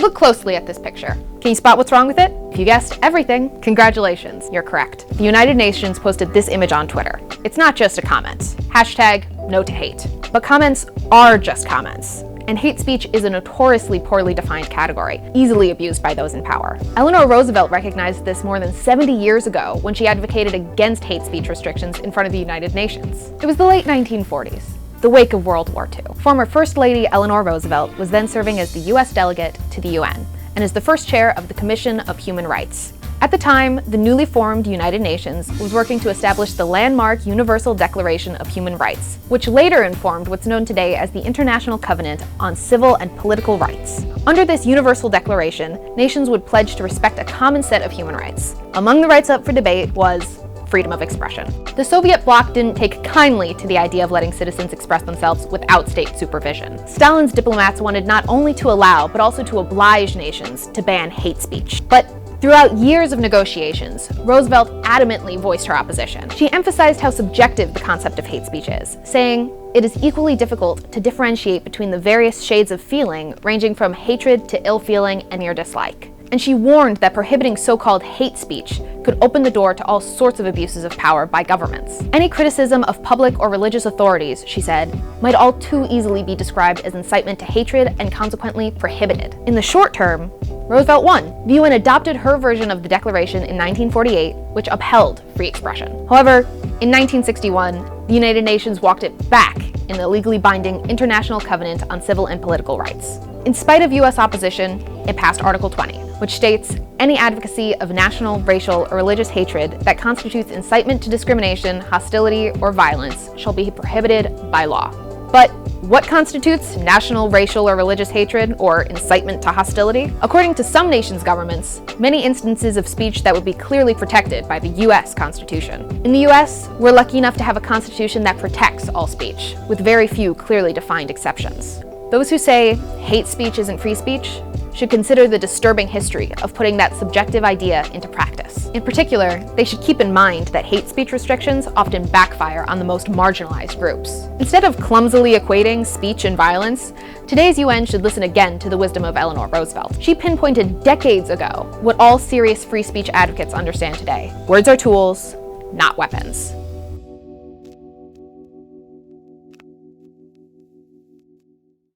look closely at this picture. Can you spot what's wrong with it? If you guessed everything, congratulations, you're correct. The United Nations posted this image on Twitter. It's not just a comment. Hashtag no to hate. But comments are just comments. And hate speech is a notoriously poorly defined category, easily abused by those in power. Eleanor Roosevelt recognized this more than 70 years ago when she advocated against hate speech restrictions in front of the United Nations. It was the late 1940s, the wake of World War II. Former First Lady Eleanor Roosevelt was then serving as the US delegate to the UN and is the first chair of the Commission of Human Rights. At the time, the newly formed United Nations was working to establish the landmark Universal Declaration of Human Rights, which later informed what's known today as the International Covenant on Civil and Political Rights. Under this Universal Declaration, nations would pledge to respect a common set of human rights. Among the rights up for debate was freedom of expression. The Soviet bloc didn't take kindly to the idea of letting citizens express themselves without state supervision. Stalin's diplomats wanted not only to allow, but also to oblige nations to ban hate speech. But throughout years of negotiations, Roosevelt adamantly voiced her opposition. She emphasized how subjective the concept of hate speech is, saying, "It is equally difficult to differentiate between the various shades of feeling, ranging from hatred to ill feeling and mere dislike." And she warned that prohibiting so-called hate speech could open the door to all sorts of abuses of power by governments. Any criticism of public or religious authorities, she said, might all too easily be described as incitement to hatred and consequently prohibited. In the short term, Roosevelt won. The UN adopted her version of the Declaration in 1948, which upheld free expression. However, in 1961, the United Nations walked it back in the legally binding International Covenant on Civil and Political Rights. In spite of US opposition, it passed Article 20, which states, any advocacy of national, racial, or religious hatred that constitutes incitement to discrimination, hostility, or violence shall be prohibited by law. But what constitutes national, racial, or religious hatred, or incitement to hostility? According to some nations' governments, many instances of speech that would be clearly protected by the US Constitution. In the US, we're lucky enough to have a constitution that protects all speech, with very few clearly defined exceptions. Those who say hate speech isn't free speech should consider the disturbing history of putting that subjective idea into practice. In particular, they should keep in mind that hate speech restrictions often backfire on the most marginalized groups. Instead of clumsily equating speech and violence, today's UN should listen again to the wisdom of Eleanor Roosevelt. She pinpointed decades ago what all serious free speech advocates understand today. Words are tools, not weapons.